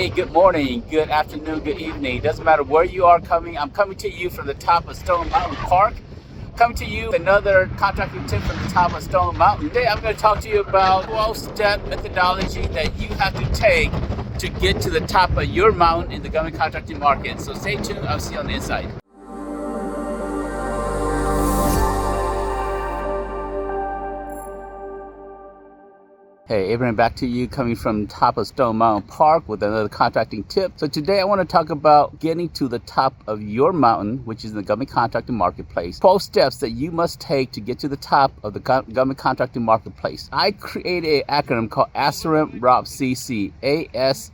day, good morning, good afternoon, good evening. Doesn't matter where you are coming. I'm coming to you from the top of Stone Mountain Park. Coming to you with another contracting tip from the top of Stone Mountain. Today I'm going to talk to you about 12-step methodology that you have to take to get to the top of your mountain in the government contracting market. So stay tuned. I'll see you on the inside. Hey, A.S.E.R.I.M back to you, coming from top of Stone Mountain Park with another contracting tip. So today I want to talk about getting to the top of your mountain, which is the government contracting marketplace. 12 steps that you must take to get to the top of the government contracting marketplace. I created an acronym called A.S.E.R.I.M R.O.P.P.C.C. A.S.E.R.I.M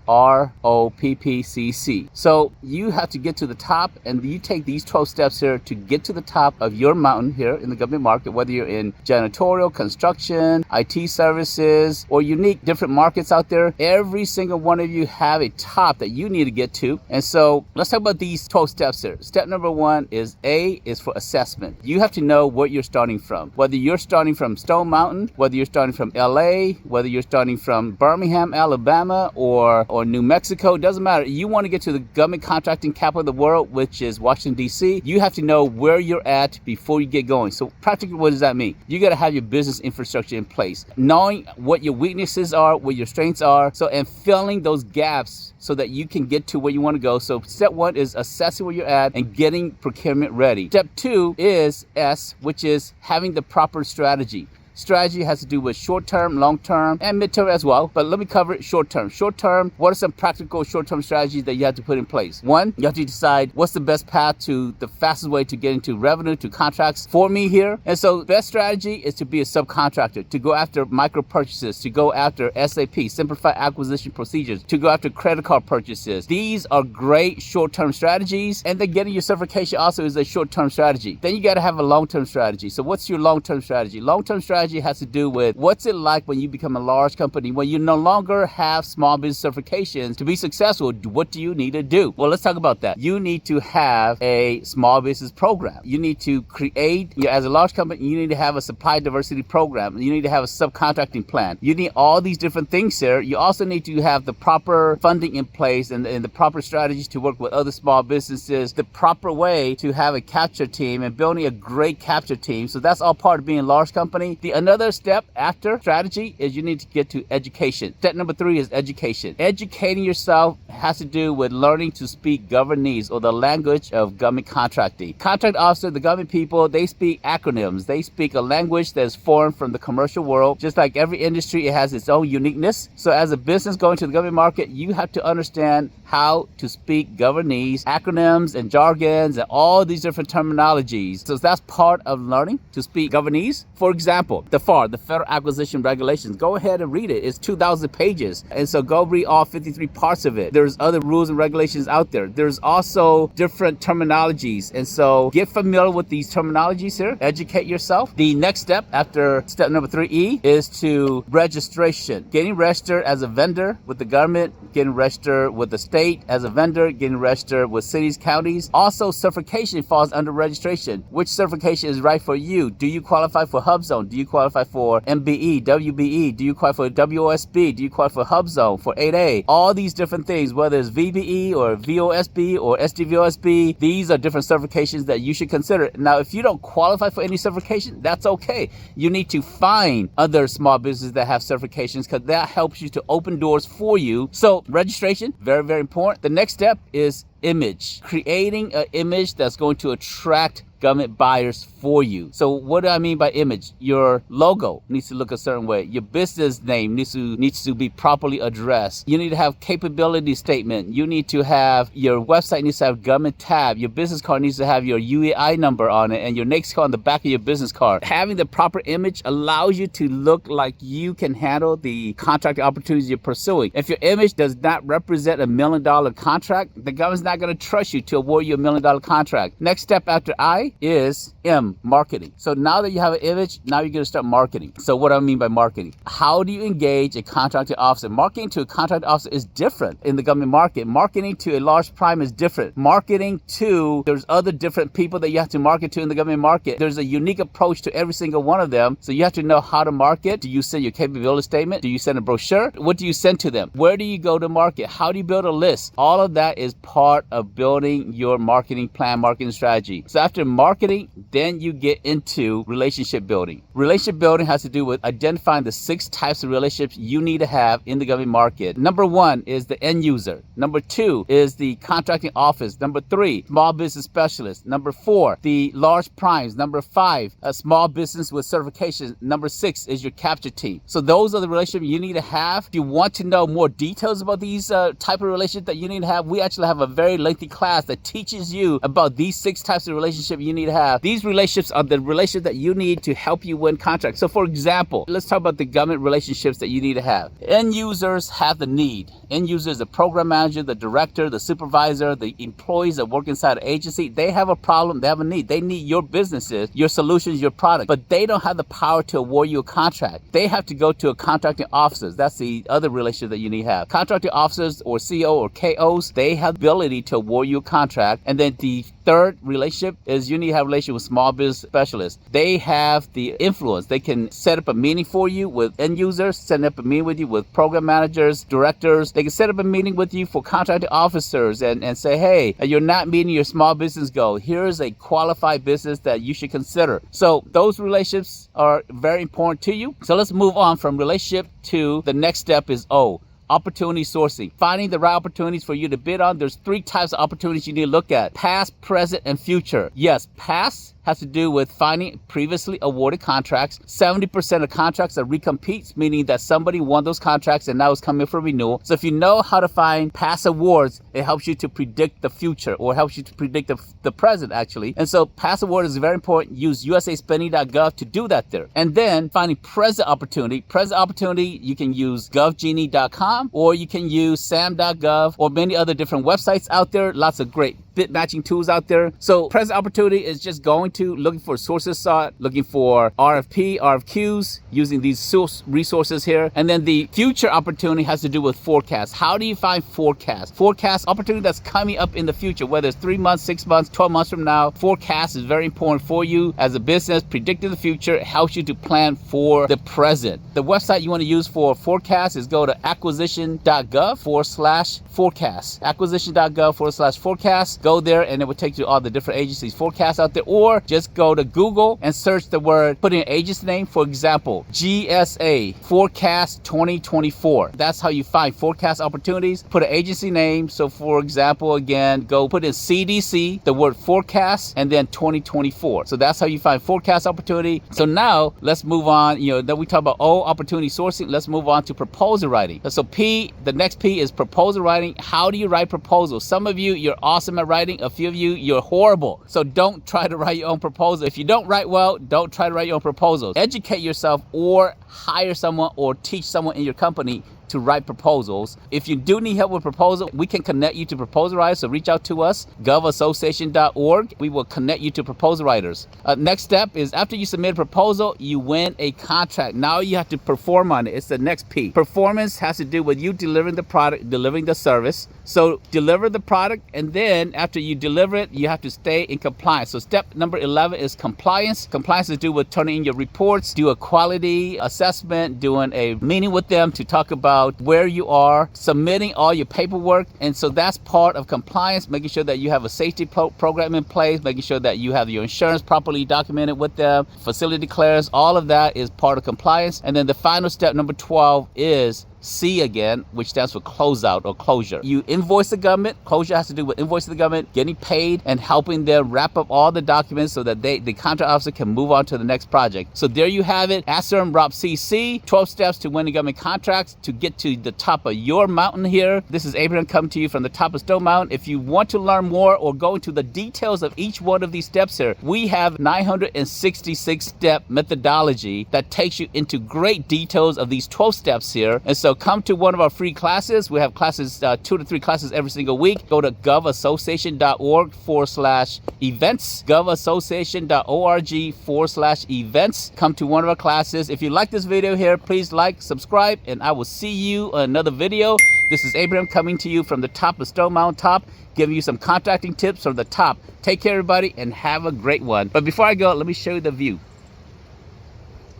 R.O.P.P.C.C. So you have to get to the top, and you take these 12 steps here to get to the top of your mountain here in the government market, whether you're in janitorial, construction, IT services, or unique different markets out there. Every single one of you have a top that you need to get to. And so let's talk about these 12 steps here. Step number one is A is for assessment. You have to know what you're starting from. Whether you're starting from Stone Mountain, whether you're starting from LA, whether you're starting from Birmingham, Alabama, or New Mexico, doesn't matter. You want to get to the government contracting capital of the world, which is Washington, D.C. You have to know where you're at before you get going. So practically, what does that mean? You got to have your business infrastructure in place, knowing what your weaknesses are, what your strengths are, and filling those gaps so that you can get to where you want to go. So step one is assessing where you're at and getting procurement ready. Step two is S, which is having the proper strategy. Strategy has to do with short-term, long-term, and mid-term as well. But let me cover it short-term. Short-term, what are some practical short-term strategies that you have to put in place? One, you have to decide what's the best path to the fastest way to get into revenue, to contracts for me here. And so best strategy is to be a subcontractor, to go after micro purchases, to go after SAP, simplified acquisition procedures, to go after credit card purchases. These are great short-term strategies. And then getting your certification also is a short-term strategy. Then you got to have a long-term strategy. So what's your long-term strategy? Long-term strategy has to do with what's it like when you become a large company, when you no longer have small business certifications. To be successful, what do you need to do? Well, let's talk about that. You need to have a small business program. You need to create, as a large company, you need to have a supply diversity program. You need to have a subcontracting plan. You need all these different things here. You also need to have the proper funding in place and the proper strategies to work with other small businesses, the proper way to have a capture team and building a great capture team. So that's all part of being a large company. Another step after strategy is you need to get to education. Step number three is education. Educating yourself has to do with learning to speak Governese, or the language of government contracting. Contract officer, the government people, they speak acronyms. They speak a language that is foreign from the commercial world. Just like every industry, it has its own uniqueness. So as a business going to the government market, you have to understand how to speak Governese, acronyms and jargons and all these different terminologies. So that's part of learning to speak Governese. For example, the FAR, the Federal Acquisition Regulations. Go ahead and read it. It's 2,000 pages. And so go read all 53 parts of it. There's other rules and regulations out there. There's also different terminologies. And so get familiar with these terminologies here. Educate yourself. The next step after step number 3E is to registration. Getting registered as a vendor with the government, getting registered with the state as a vendor, getting registered with cities, counties. Also, certification falls under registration. Which certification is right for you? Do you qualify for HubZone? Do you qualify for MBE, WBE? Do you qualify for WOSB? Do you qualify for HubZone, for 8A? All these different things, whether it's VBE or VOSB or SDVOSB, these are different certifications that you should consider. Now, if you don't qualify for any certification, that's okay. You need to find other small businesses that have certifications, because that helps you to open doors for you. So registration, very, very important. The next step is image. Creating an image that's going to attract government buyers for you. So what do I mean by image? Your logo needs to look a certain way. Your business name needs to be properly addressed. You need to have capability statement. You need to have, your website needs to have government tab. Your business card needs to have your UEI number on it and your next card on the back of your business card. Having the proper image allows you to look like you can handle the contract opportunities you're pursuing. If your image does not represent $1 million contract, the government's not not going to trust you to award you $1 million contract. Next step after I is M, marketing. So now that you have an image, now you're going to start marketing. So what do I mean by marketing? How do you engage a contracting officer? Marketing to a contracting officer is different in the government market. Marketing to a large prime is different. Marketing to, there's other different people that you have to market to in the government market. There's a unique approach to every single one of them. So you have to know how to market. Do you send your capability statement? Do you send a brochure? What do you send to them? Where do you go to market? How do you build a list? All of that is part of building your marketing plan, marketing strategy. So after marketing, then you get into relationship building. Relationship building has to do with identifying the 6 types of relationships you need to have in the government market. Number 1 is the end user. Number 2 is the contracting office. Number 3, small business specialist. Number 4, the large primes. Number 5, a small business with certification. Number 6 is your capture team. So those are the relationships you need to have. If you want to know more details about these type of relationships that you need to have, we actually have a very lengthy class that teaches you about these 6 types of relationships you need to have. These relationships are the relationships that you need to help you win contracts. So for example, let's talk about the government relationships that you need to have. End users have the need. End users, the program manager, the director, the supervisor, the employees that work inside the agency, they have a problem, they have a need. They need your businesses, your solutions, your product, but they don't have the power to award you a contract. They have to go to a contracting officers. That's the other relationship that you need to have. Contracting officers or CO or KOs, they have the ability to award you a contract. And then the third relationship is you need to have a relationship with small business specialists. They have the influence. They can set up a meeting for you with end users, set up a meeting with you with program managers, directors. They can set up a meeting with you for contracting officers and say, hey, you're not meeting your small business goal. Here's a qualified business that you should consider. So those relationships are very important to you. So let's move on from relationship to the next step is O. Opportunity sourcing, finding the right opportunities for you to bid on. There's 3 types of opportunities you need to look at: past, present, and future. Yes, past has to do with finding previously awarded contracts. 70% of contracts are recompetes, meaning that somebody won those contracts and now it's coming for renewal. So if you know how to find past awards, it helps you to predict the future, or helps you to predict the present actually. And so past award is very important. Use usaspending.gov to do that there. And then finding present opportunity. Present opportunity, you can use govgenie.com, or you can use sam.gov, or many other different websites out there. Lots of great bid matching tools out there. So present opportunity is just going to looking for sources sought, looking for RFP, RFQs, using these source resources here. And then the future opportunity has to do with forecast. How do you find forecast? Forecast opportunity that's coming up in the future, whether it's 3 months, 6 months, 12 months from now. Forecast is very important for you as a business. Predicting the future helps you to plan for the present. The website you want to use for forecast is go to acquisition.gov/forecast. Acquisition.gov/forecast. Go there and it will take you to all the different agencies forecasts out there, or just go to Google and search the word, put in an agency name, for example, GSA Forecast 2024. That's how you find forecast opportunities. Put an agency name. So for example, again, go put in CDC, the word forecast, and then 2024. So that's how you find forecast opportunity. So now let's move on. Then we talk about opportunity sourcing. Let's move on to proposal writing. So P, the next P is proposal writing. How do you write proposals? Some of you, you're awesome at writing. A few of you, you're horrible. So don't try to write your own proposal. If you don't write well, don't try to write your own proposals. Educate yourself, or hire someone or teach someone in your company to write proposals. If you do need help with proposal, we can connect you to proposal writers. So reach out to us, govassociation.org. We will connect you to proposal writers. Next step is after you submit a proposal, you win a contract. Now you have to perform on it. It's the next P. Performance has to do with you delivering the product, delivering the service. So deliver the product, and then after you deliver it, you have to stay in compliance. So step number 11 is compliance. Compliance is to do with turning in your reports, do a quality assessment, doing a meeting with them to talk about where you are, submitting all your paperwork. And so that's part of compliance, making sure that you have a safety program in place, making sure that you have your insurance properly documented with them, facility clearance. All of that is part of compliance. And then the final step, number 12, is C again, which stands for closeout or closure. You invoice the government. Closure has to do with invoicing the government, getting paid, and helping them wrap up all the documents so that the contract officer can move on to the next project. So there you have it. ASERIM R.O.P.C.C. 12 steps to winning government contracts to get to the top of your mountain here. This is Abraham coming to you from the top of Stone Mountain. If you want to learn more or go into the details of each one of these steps here, we have 966 step methodology that takes you into great details of these 12 steps here. And so So come to one of our free classes. We have classes, 2 to 3 classes every single week. Go to govassociation.org/events, govassociation.org/events. Come to one of our classes. If you like this video here, please like, subscribe, and I will see you on another video. This is Abraham coming to you from the top of Stone Mountain Top, giving you some contracting tips from the top. Take care, everybody, and have a great one. But before I go, let me show you the view.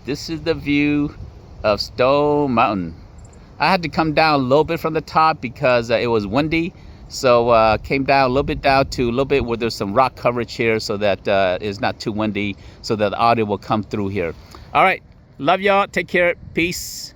This is the view of Stone Mountain. I had to come down a little bit from the top because it was windy. So came down a little bit where there's some rock coverage here so that it's not too windy, so that the audio will come through here. All right, love y'all. Take care. Peace.